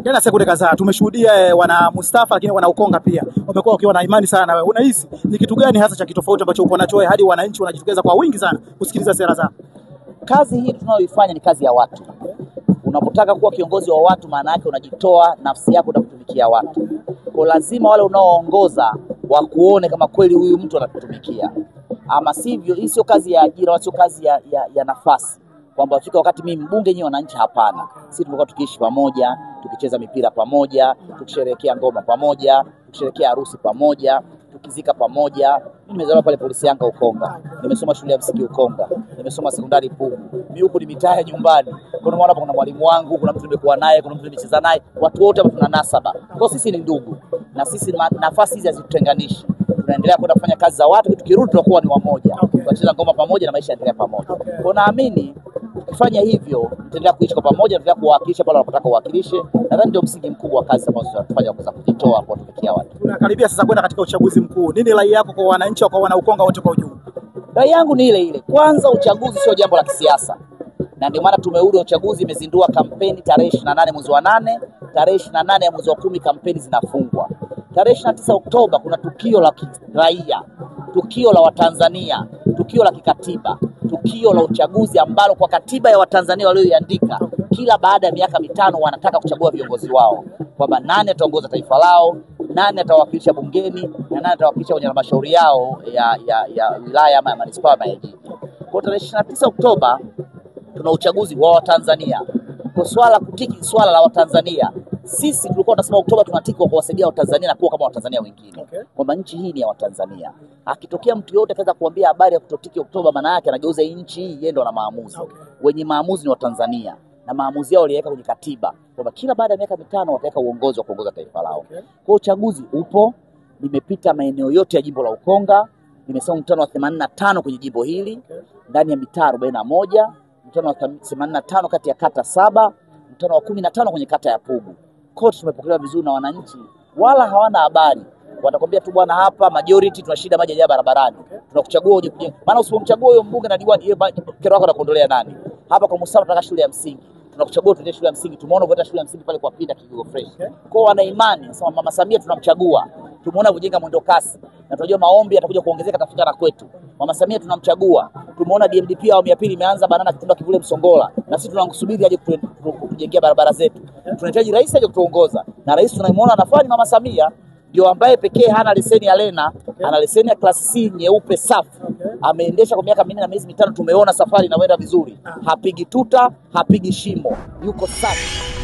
Jana sekunde kadhaa tumeshuhudia wana Mustafa lakini wana Ukonga pia wamekuwa wakiwa na imani sana na wewe. Unahisi ni kitu gani hasa cha kitofauti ambacho upo nacho hadi wananchi wanajitokeza kwa wingi sana kusikiliza sera zako? Kazi hii tunayoifanya ni kazi ya watu. Unapotaka kuwa kiongozi wa watu, maana yake unajitoa nafsi yako na kutumikia watu. Kwa lazima wale unaoongoza wakuone kama kweli huyu mtu anakutumikia. Ama sivyo, hii sio kazi ya ajira wala sio kazi ya nafasi. Kwamba fika wakati mimi mbunge nyinyi wananchi, hapana. Sisi tumekuwa tukiishi pamoja, tukicheza mipira pamoja, tukisherehekea ngoma pamoja, tukisherehekea harusi pamoja, tukizika pamoja. Mimi nimezaliwa pale Polisi Yanga Ukonga. Nimesoma shule ya msingi Ukonga. Nimesoma sekondari Pugu. Mimi huko ni mitaa ya nyumbani. Kuna mwana hapa, kuna mwalimu wangu, kuna mtu nimekuwa naye, kuna mtu nimecheza naye. Watu wote hapa tuna nasaba. Kwa sisi ni ndugu. Na sisi nafasi hizi hazitutenganishi. Tunaendelea kwenda kufanya kazi za watu, tukirudi tunakuwa ni wamoja. Tunacheza ngoma pamoja na maisha yanaendelea pamoja. Kwa naamini ukifanya hivyo mtaendelea kuishi kwa pamoja, mtaendelea kuwakilisha pale wanapotaka kuwakilishe. Nadhani ndio msingi mkubwa wa kazi ambazo tunafanya kuweza kujitoa kwa kutumikia watu. Tunakaribia sasa kwenda katika uchaguzi mkuu. Nini rai yako kwa wananchi kwa wana Ukonga wote kwa ujumla? Rai yangu ni ile ile. Kwanza, uchaguzi sio jambo la kisiasa. Na ndio maana tume huru ya uchaguzi imezindua kampeni tarehe 28 mwezi wa 8, tarehe 28 ya mwezi wa 10 kampeni zinafungwa. Tarehe 29 Oktoba kuna tukio la kiraia, tukio la Watanzania, tukio la kikatiba, tukio la uchaguzi ambalo kwa katiba ya Watanzania walioiandika kila baada ya miaka 5 wanataka kuchagua viongozi wao, kwamba nani ataongoza taifa lao, nani atawakilisha bungeni na nani atawakilisha kwenye halmashauri yao ya wilaya ama ya manispaa ama ya jiji. Kwa tarehe 29 Oktoba tuna uchaguzi wa Watanzania. Kwa swala kutiki swala la Watanzania, sisi tulikuwa tunasema Oktoba tunatiki kwa kuwasaidia Watanzania na kuwa kama Watanzania wengine. Kwamba nchi hii ni ya Watanzania. Akitokea mtu yote kaza kuambia habari ya kutotiki Oktoba, maana yake anageuza nchi hii yeye ndo ana maamuzi. Wenye maamuzi ni Watanzania na maamuzi yao waliweka kwenye katiba kwamba kila baada ya miaka 5 wataweka uongozi wa kuongoza taifa lao. Kwa uchaguzi upo, nimepita maeneo yote ya jimbo la Ukonga, nimesema mkutano wa 85 kwenye jimbo hili, ndani ya mitaa 41, mkutano wa 85 kati ya kata 7, mkutano wa 15 kwenye kata ya Pugu. Kote tumepokelewa vizuri na wananchi, wala hawana habari. Watakwambia tu bwana, hapa majority tuna shida maji ya barabarani. Tunakuchagua uje kujenga. Maana usipomchagua huyo mbunge na diwani, yeye kero yako anakuondolea nani? Hapa kwa Mustafa tunataka shule ya msingi. Tunakuchagua tuende shule ya msingi. Tumeona vota shule ya msingi pale kwa Pinda Kigogo Fresh. Kwa wana imani, nasema Mama Samia tunamchagua. Tumeona kujenga mwendo kasi. Na tunajua maombi yatakuja kuongezeka tafika na kwetu. Mama Samia tunamchagua. Tumeona DMDP awamu ya pili imeanza Banana Kitunda Kivule Msongola. Na sisi tunamsubiri aje kutujengea barabara zetu. Tunahitaji rais aje kutuongoza. Na rais tunamuona anafanya Mama Samia ndio ambaye pekee hana leseni ya Lena, ana leseni ya class C nyeupe safi. Ameendesha kwa miaka 4 na miezi 5, tumeona safari inaenda vizuri. Hapigi tuta, hapigi shimo. Yuko safi.